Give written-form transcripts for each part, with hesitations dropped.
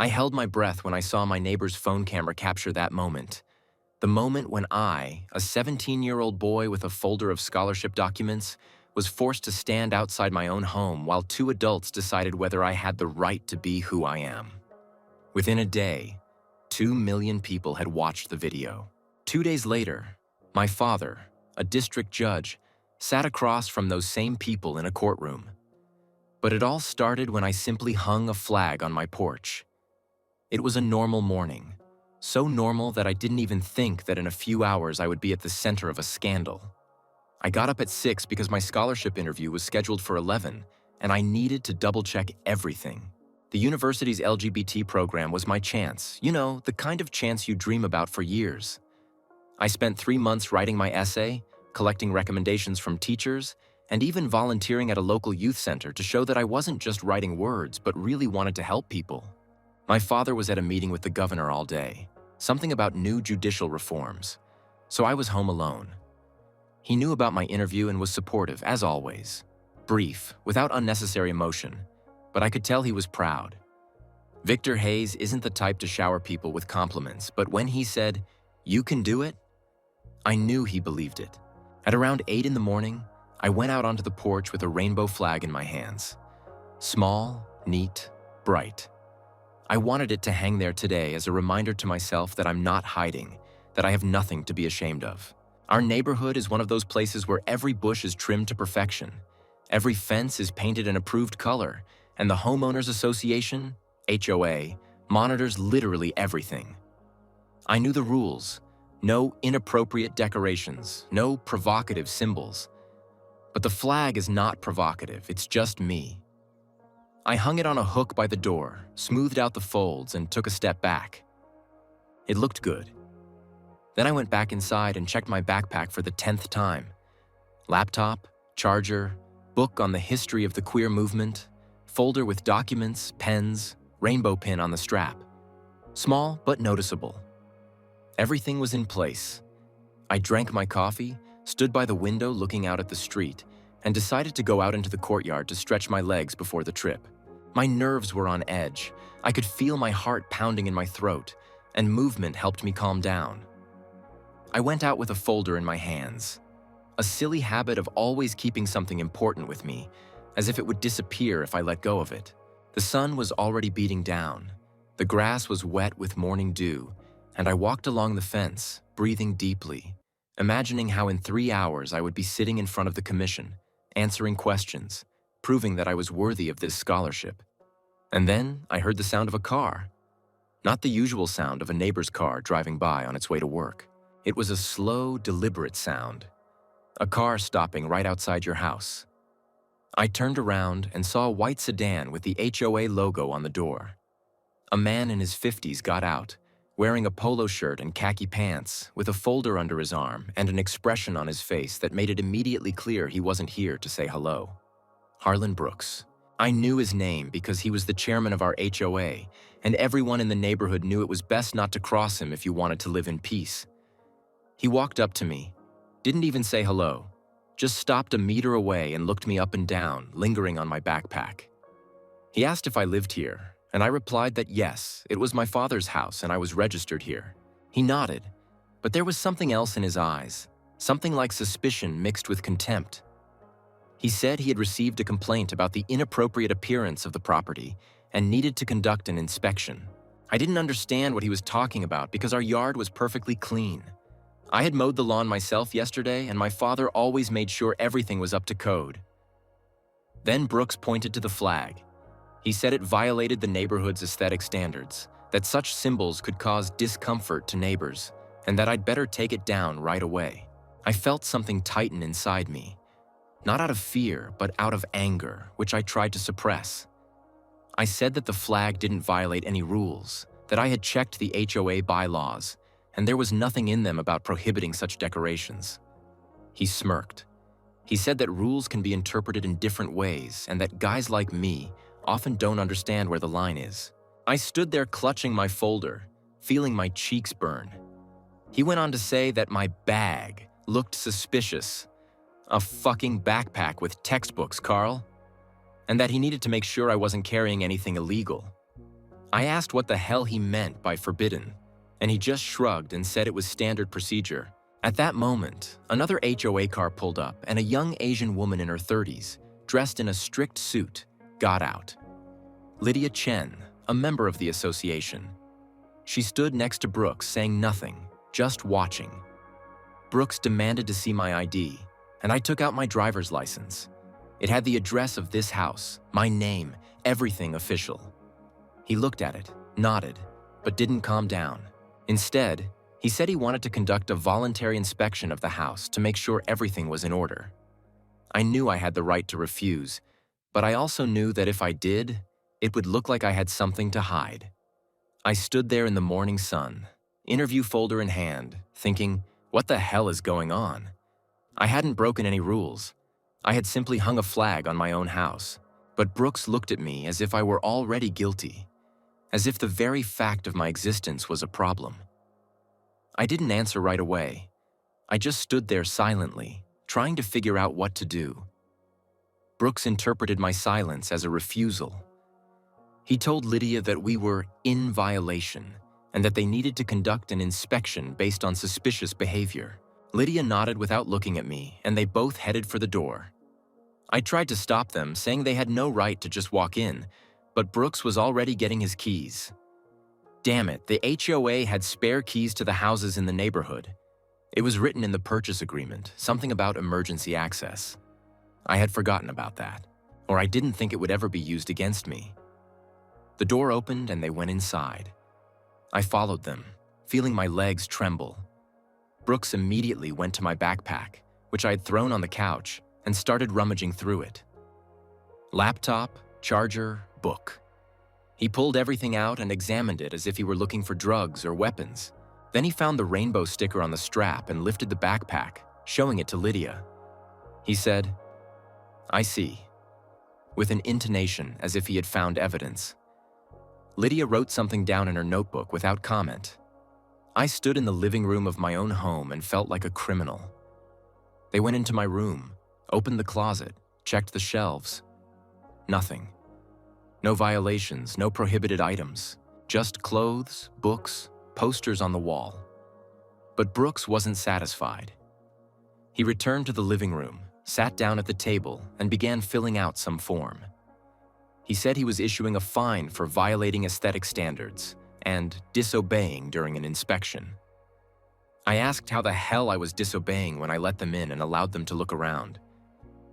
I held my breath when I saw my neighbor's phone camera capture that moment. The moment when I, a 17-year-old boy with a folder of scholarship documents, was forced to stand outside my own home while two adults decided whether I had the right to be who I am. Within a day, 2 million people had watched the video. 2 days later, my father, a district judge, sat across from those same people in a courtroom. But it all started when I simply hung a flag on my porch. It was a normal morning, so normal that I didn't even think that in a few hours I would be at the center of a scandal. I got up at 6 because my scholarship interview was scheduled for 11, and I needed to double-check everything. The university's LGBT program was my chance, you know, the kind of chance you dream about for years. I spent 3 months writing my essay, collecting recommendations from teachers, and even volunteering at a local youth center to show that I wasn't just writing words but really wanted to help people. My father was at a meeting with the governor all day, something about new judicial reforms, so I was home alone. He knew about my interview and was supportive, as always. Brief, without unnecessary emotion, but I could tell he was proud. Victor Hayes isn't the type to shower people with compliments, but when he said, "You can do it," I knew he believed it. At around 8 in the morning, I went out onto the porch with a rainbow flag in my hands. Small, neat, bright. I wanted it to hang there today as a reminder to myself that I'm not hiding, that I have nothing to be ashamed of. Our neighborhood is one of those places where every bush is trimmed to perfection, every fence is painted an approved color, and the Homeowners Association, HOA, monitors literally everything. I knew the rules. No inappropriate decorations, no provocative symbols. But the flag is not provocative, it's just me. I hung it on a hook by the door, smoothed out the folds, and took a step back. It looked good. Then I went back inside and checked my backpack for the 10th time. Laptop, charger, book on the history of the queer movement, folder with documents, pens, rainbow pin on the strap. Small but noticeable. Everything was in place. I drank my coffee, stood by the window looking out at the street, and decided to go out into the courtyard to stretch my legs before the trip. My nerves were on edge. I could feel my heart pounding in my throat, and movement helped me calm down. I went out with a folder in my hands. A silly habit of always keeping something important with me, as if it would disappear if I let go of it. The sun was already beating down. The grass was wet with morning dew, and I walked along the fence, breathing deeply, imagining how in 3 hours I would be sitting in front of the commission, answering questions, proving that I was worthy of this scholarship. And then I heard the sound of a car. Not the usual sound of a neighbor's car driving by on its way to work. It was a slow, deliberate sound. A car stopping right outside your house. I turned around and saw a white sedan with the HOA logo on the door. A man in his 50s got out, wearing a polo shirt and khaki pants, with a folder under his arm and an expression on his face that made it immediately clear he wasn't here to say hello. Harlan Brooks. I knew his name because he was the chairman of our HOA, and everyone in the neighborhood knew it was best not to cross him if you wanted to live in peace. He walked up to me, didn't even say hello, just stopped a meter away and looked me up and down, lingering on my backpack. He asked if I lived here, and I replied that yes, it was my father's house and I was registered here. He nodded, but there was something else in his eyes, something like suspicion mixed with contempt. He said he had received a complaint about the inappropriate appearance of the property and needed to conduct an inspection. I didn't understand what he was talking about because our yard was perfectly clean. I had mowed the lawn myself yesterday, and my father always made sure everything was up to code. Then Brooks pointed to the flag. He said it violated the neighborhood's aesthetic standards, that such symbols could cause discomfort to neighbors, and that I'd better take it down right away. I felt something tighten inside me, not out of fear, but out of anger, which I tried to suppress. I said that the flag didn't violate any rules, that I had checked the HOA bylaws, and there was nothing in them about prohibiting such decorations. He smirked. He said that rules can be interpreted in different ways and that guys like me often don't understand where the line is. I stood there clutching my folder, feeling my cheeks burn. He went on to say that my bag looked suspicious. A fucking backpack with textbooks, Carl. And that he needed to make sure I wasn't carrying anything illegal. I asked what the hell he meant by forbidden, and he just shrugged and said it was standard procedure. At that moment, another HOA car pulled up and a young Asian woman in her 30s, dressed in a strict suit, got out. Lydia Chen, a member of the association. She stood next to Brooks saying nothing, just watching. Brooks demanded to see my ID, and I took out my driver's license. It had the address of this house, my name, everything official. He looked at it, nodded, but didn't calm down. Instead, he said he wanted to conduct a voluntary inspection of the house to make sure everything was in order. I knew I had the right to refuse, but I also knew that if I did, it would look like I had something to hide. I stood there in the morning sun, interview folder in hand, thinking, what the hell is going on? I hadn't broken any rules. I had simply hung a flag on my own house, but Brooks looked at me as if I were already guilty, as if the very fact of my existence was a problem. I didn't answer right away. I just stood there silently, trying to figure out what to do. Brooks interpreted my silence as a refusal. He told Lydia that we were in violation and that they needed to conduct an inspection based on suspicious behavior. Lydia nodded without looking at me, and they both headed for the door. I tried to stop them, saying they had no right to just walk in, but Brooks was already getting his keys. Damn it, the HOA had spare keys to the houses in the neighborhood. It was written in the purchase agreement, something about emergency access. I had forgotten about that, or I didn't think it would ever be used against me. The door opened and they went inside. I followed them, feeling my legs tremble. Brooks immediately went to my backpack, which I had thrown on the couch, and started rummaging through it. Laptop, charger, book. He pulled everything out and examined it as if he were looking for drugs or weapons. Then he found the rainbow sticker on the strap and lifted the backpack, showing it to Lydia. He said, "I see," with an intonation as if he had found evidence. Lydia wrote something down in her notebook without comment. I stood in the living room of my own home and felt like a criminal. They went into my room, opened the closet, checked the shelves. Nothing. No violations, no prohibited items, just clothes, books, posters on the wall. But Brooks wasn't satisfied. He returned to the living room, sat down at the table, and began filling out some form. He said he was issuing a fine for violating aesthetic standards and disobeying during an inspection. I asked how the hell I was disobeying when I let them in and allowed them to look around.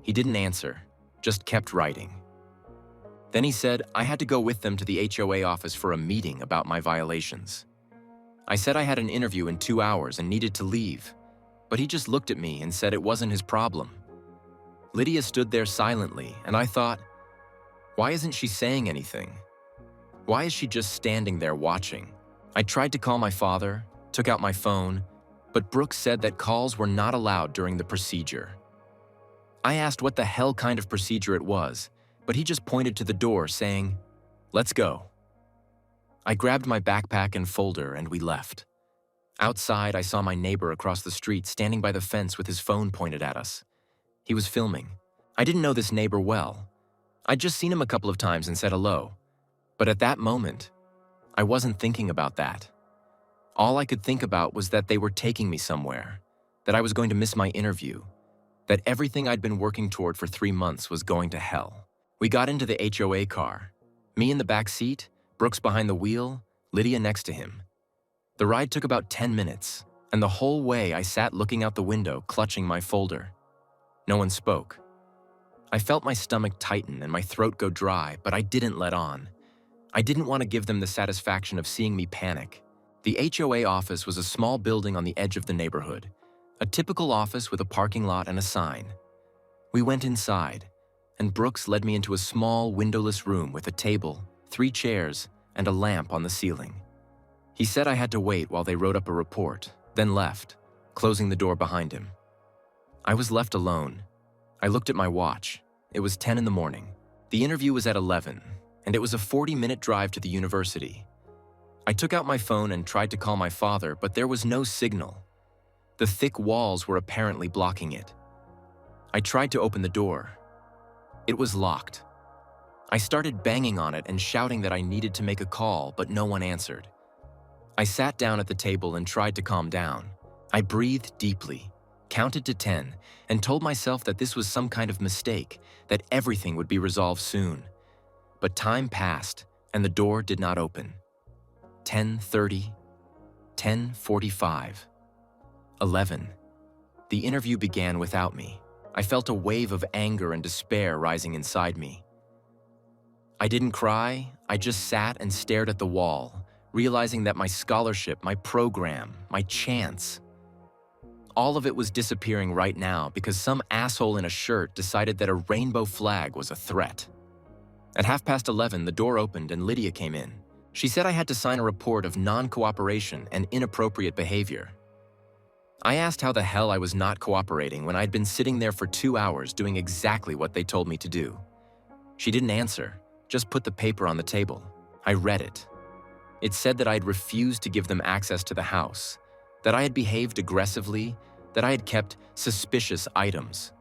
He didn't answer, just kept writing. Then he said I had to go with them to the HOA office for a meeting about my violations. I said I had an interview in 2 hours and needed to leave, but he just looked at me and said it wasn't his problem. Lydia stood there silently, and I thought, why isn't she saying anything? Why is she just standing there watching? I tried to call my father, took out my phone, but Brooks said that calls were not allowed during the procedure. I asked what the hell kind of procedure it was, but he just pointed to the door saying, "Let's go." I grabbed my backpack and folder and we left. Outside, I saw my neighbor across the street standing by the fence with his phone pointed at us. He was filming. I didn't know this neighbor well. I'd just seen him a couple of times and said hello. But at that moment, I wasn't thinking about that. All I could think about was that they were taking me somewhere, that I was going to miss my interview, that everything I'd been working toward for 3 months was going to hell. We got into the HOA car. Me in the back seat, Brooks behind the wheel, Lydia next to him. The ride took about 10 minutes, and the whole way I sat looking out the window, clutching my folder. No one spoke. I felt my stomach tighten and my throat go dry, but I didn't let on. I didn't want to give them the satisfaction of seeing me panic. The HOA office was a small building on the edge of the neighborhood, a typical office with a parking lot and a sign. We went inside, and Brooks led me into a small, windowless room with a table, 3 chairs, and a lamp on the ceiling. He said I had to wait while they wrote up a report, then left, closing the door behind him. I was left alone. I looked at my watch. It was 10 in the morning. The interview was at 11, and it was a 40-minute drive to the university. I took out my phone and tried to call my father, but there was no signal. The thick walls were apparently blocking it. I tried to open the door. It was locked. I started banging on it and shouting that I needed to make a call, but no one answered. I sat down at the table and tried to calm down. I breathed deeply, counted to 10, and told myself that this was some kind of mistake, that everything would be resolved soon. But time passed, and the door did not open. 10:30, 10:45, 11. The interview began without me. I felt a wave of anger and despair rising inside me. I didn't cry, I just sat and stared at the wall, realizing that my scholarship, my program, my chance, all of it was disappearing right now because some asshole in a shirt decided that a rainbow flag was a threat. At 11:30, the door opened and Lydia came in. She said I had to sign a report of non-cooperation and inappropriate behavior. I asked how the hell I was not cooperating when I'd been sitting there for 2 hours doing exactly what they told me to do. She didn't answer, just put the paper on the table. I read it. It said that I'd refused to give them access to the house, that I had behaved aggressively, that I had kept suspicious items.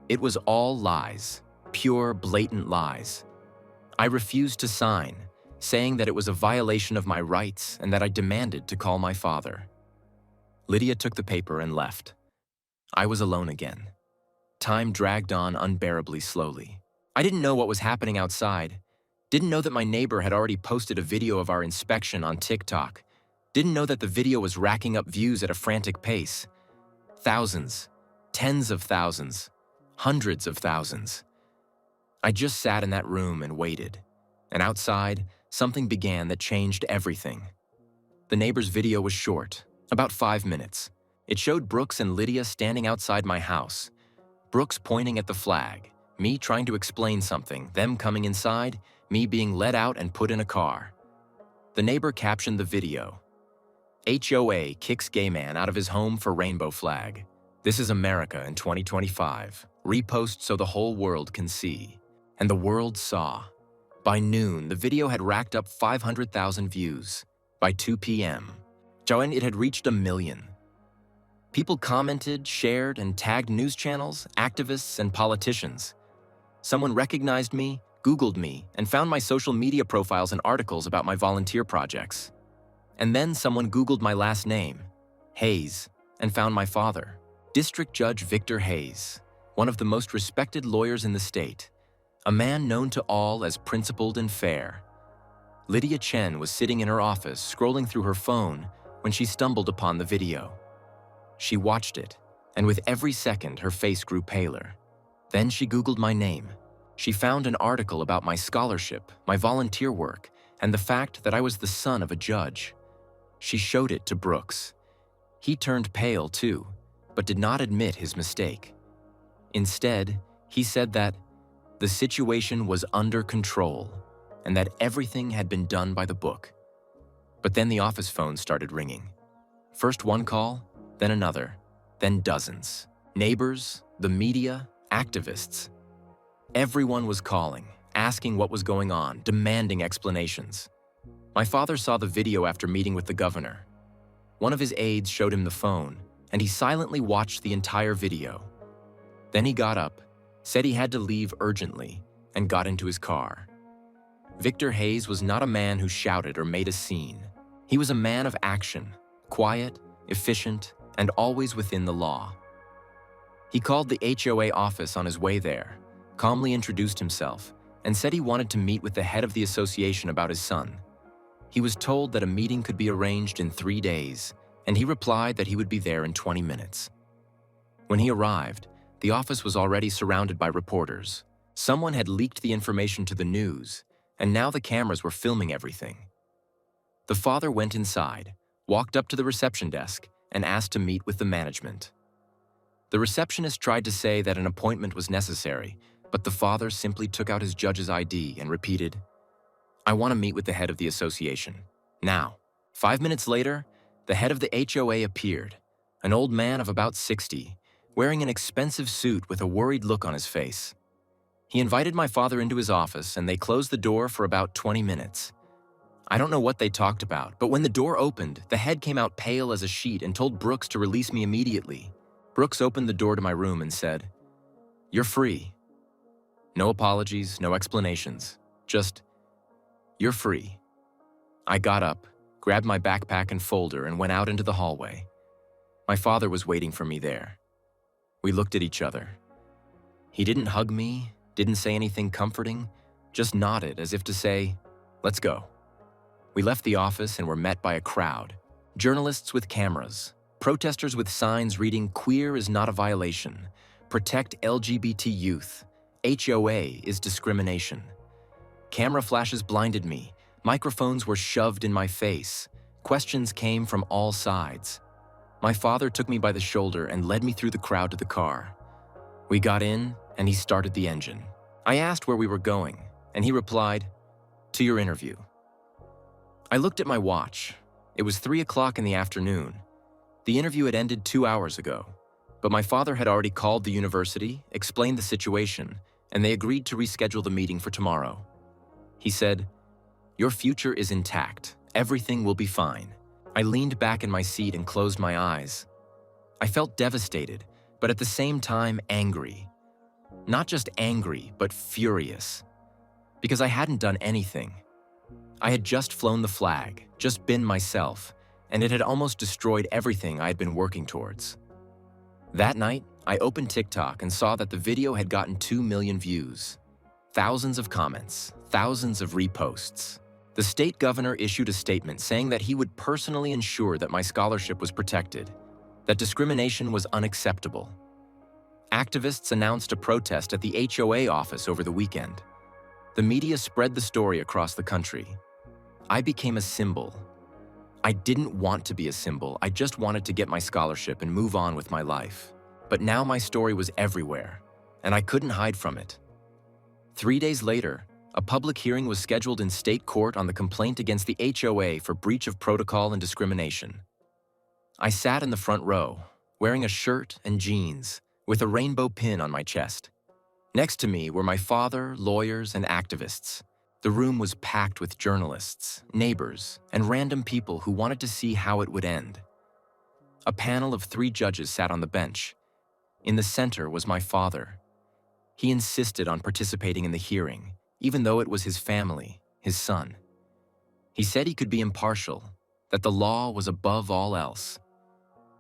It was all lies, pure, blatant lies. I refused to sign, saying that it was a violation of my rights and that I demanded to call my father. Lydia took the paper and left. I was alone again. Time dragged on unbearably slowly. I didn't know what was happening outside. Didn't know that my neighbor had already posted a video of our inspection on TikTok. Didn't know that the video was racking up views at a frantic pace. Thousands, tens of thousands, hundreds of thousands. I just sat in that room and waited. And outside, something began that changed everything. The neighbor's video was short, about 5 minutes. It showed Brooks and Lydia standing outside my house. Brooks pointing at the flag, me trying to explain something, them coming inside, me being let out and put in a car. The neighbor captioned the video, "HOA kicks gay man out of his home for rainbow flag. This is America in 2025. Repost so the whole world can see." And the world saw. By noon, the video had racked up 500,000 views. By 2 p.m., it had reached 1 million. People commented, shared, and tagged news channels, activists, and politicians. Someone recognized me, Googled me, and found my social media profiles and articles about my volunteer projects. And then someone Googled my last name, Hayes, and found my father, District Judge Victor Hayes, one of the most respected lawyers in the state, a man known to all as principled and fair. Lydia Chen was sitting in her office scrolling through her phone when she stumbled upon the video. She watched it, and with every second her face grew paler. Then she Googled my name. She found an article about my scholarship, my volunteer work, and the fact that I was the son of a judge. She showed it to Brooks. He turned pale too, but did not admit his mistake. Instead, he said that the situation was under control and that everything had been done by the book. But then the office phone started ringing. First one call, then another, then dozens. Neighbors, the media, activists. Everyone was calling, asking what was going on, demanding explanations. My father saw the video after meeting with the governor. One of his aides showed him the phone, and he silently watched the entire video. Then he got up, said he had to leave urgently, and got into his car. Victor Hayes was not a man who shouted or made a scene. He was a man of action, quiet, efficient, and always within the law. He called the HOA office on his way there, calmly introduced himself, and said he wanted to meet with the head of the association about his son. He was told that a meeting could be arranged in 3 days, and he replied that he would be there in 20 minutes. When he arrived, the office was already surrounded by reporters. Someone had leaked the information to the news, and now the cameras were filming everything. The father went inside, walked up to the reception desk, and asked to meet with the management. The receptionist tried to say that an appointment was necessary, but the father simply took out his judge's ID and repeated, "I want to meet with the head of the association. Now." 5 minutes later, the head of the HOA appeared, an old man of about 60, wearing an expensive suit with a worried look on his face. He invited my father into his office, and they closed the door for about 20 minutes. I don't know what they talked about, but when the door opened, the head came out pale as a sheet and told Brooks to release me immediately. Brooks opened the door to my room and said, "You're free." No apologies, no explanations. Just, you're free. I got up, grabbed my backpack and folder, and went out into the hallway. My father was waiting for me there. We looked at each other. He didn't hug me, didn't say anything comforting, just nodded as if to say, let's go. We left the office and were met by a crowd. Journalists with cameras, protesters with signs reading, "Queer is not a violation. Protect LGBT youth. HOA is discrimination." Camera flashes blinded me. Microphones were shoved in my face. Questions came from all sides. My father took me by the shoulder and led me through the crowd to the car. We got in, and he started the engine. I asked where we were going, and he replied, "To your interview." I looked at my watch. It was 3 o'clock in the afternoon. The interview had ended 2 hours ago, but my father had already called the university, explained the situation, and they agreed to reschedule the meeting for tomorrow. He said, "Your future is intact. Everything will be fine." I leaned back in my seat and closed my eyes. I felt devastated, but at the same time angry. Not just angry, but furious. Because I hadn't done anything. I had just flown the flag, just been myself, and it had almost destroyed everything I had been working towards. That night, I opened TikTok and saw that the video had gotten 2 million views. Thousands of comments, thousands of reposts. The state governor issued a statement saying that he would personally ensure that my scholarship was protected, that discrimination was unacceptable. Activists announced a protest at the HOA office over the weekend. The media spread the story across the country. I became a symbol. I didn't want to be a symbol, I just wanted to get my scholarship and move on with my life. But now my story was everywhere, and I couldn't hide from it. 3 days later, a public hearing was scheduled in state court on the complaint against the HOA for breach of protocol and discrimination. I sat in the front row, wearing a shirt and jeans, with a rainbow pin on my chest. Next to me were my father, lawyers, and activists. The room was packed with journalists, neighbors, and random people who wanted to see how it would end. A panel of 3 judges sat on the bench. In the center was my father. He insisted on participating in the hearing, even though it was his family, his son. He said he could be impartial, that the law was above all else.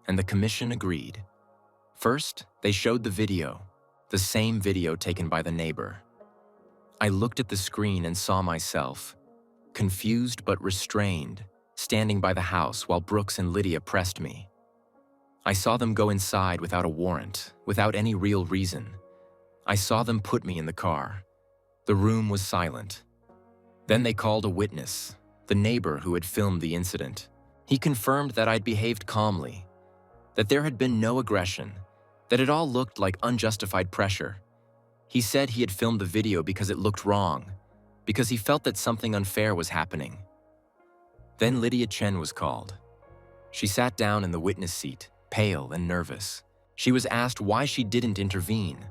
And the commission agreed. First, they showed the video, the same video taken by the neighbor. I looked at the screen and saw myself, confused but restrained, standing by the house while Brooks and Lydia pressed me. I saw them go inside without a warrant, without any real reason. I saw them put me in the car. The room was silent. Then they called a witness, the neighbor who had filmed the incident. He confirmed that I'd behaved calmly, that there had been no aggression, that it all looked like unjustified pressure. He said he had filmed the video because it looked wrong, because he felt that something unfair was happening. Then Lydia Chen was called. She sat down in the witness seat, pale and nervous. She was asked why she didn't intervene,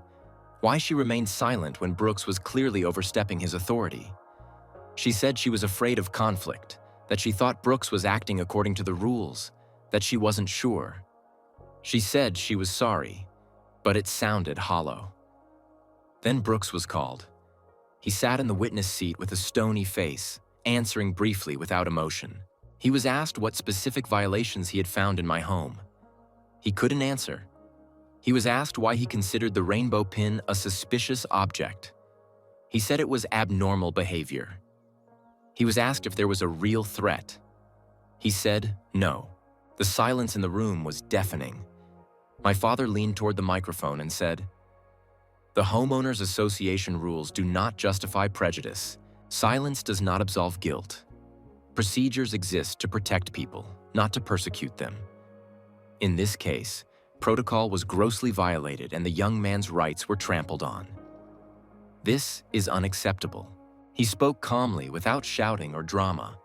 why she remained silent when Brooks was clearly overstepping his authority. She said she was afraid of conflict, that she thought Brooks was acting according to the rules, that she wasn't sure. She said she was sorry, but it sounded hollow. Then Brooks was called. He sat in the witness seat with a stony face, answering briefly without emotion. He was asked what specific violations he had found in my home. He couldn't answer. He was asked why he considered the rainbow pin a suspicious object. He said it was abnormal behavior. He was asked if there was a real threat. He said no. The silence in the room was deafening. My father leaned toward the microphone and said, "The Homeowners Association rules do not justify prejudice. Silence does not absolve guilt. Procedures exist to protect people, not to persecute them. In this case, protocol was grossly violated and the young man's rights were trampled on. This is unacceptable." He spoke calmly without shouting or drama,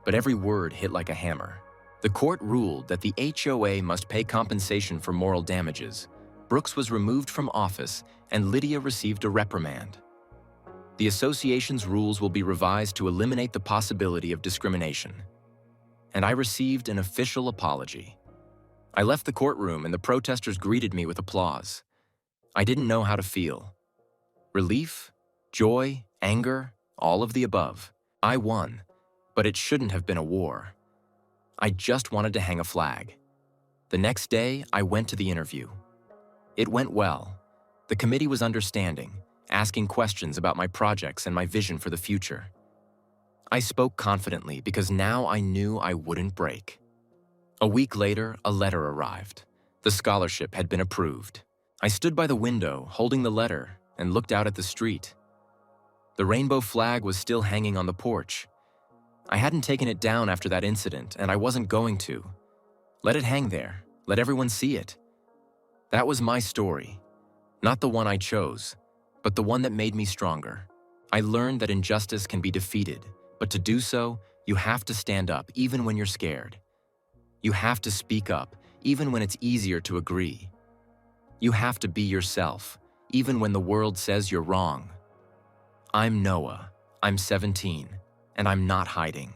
but every word hit like a hammer. The court ruled that the HOA must pay compensation for moral damages. Brooks was removed from office and Lydia received a reprimand. The association's rules will be revised to eliminate the possibility of discrimination. And I received an official apology. I left the courtroom and the protesters greeted me with applause. I didn't know how to feel. Relief Joy, anger, all of the above. I won, but it shouldn't have been a war. I just wanted to hang a flag. The next day, I went to the interview. It went well. The committee was understanding, asking questions about my projects and my vision for the future. I spoke confidently because now I knew I wouldn't break. A week later, a letter arrived. The scholarship had been approved. I stood by the window, holding the letter, and looked out at the street. The rainbow flag was still hanging on the porch. I hadn't taken it down after that incident, and I wasn't going to. Let it hang there. Let everyone see it. That was my story. Not the one I chose, but the one that made me stronger. I learned that injustice can be defeated, but to do so, you have to stand up even when you're scared. You have to speak up even when it's easier to agree. You have to be yourself, even when the world says you're wrong. I'm Noah. I'm 17, and I'm not hiding.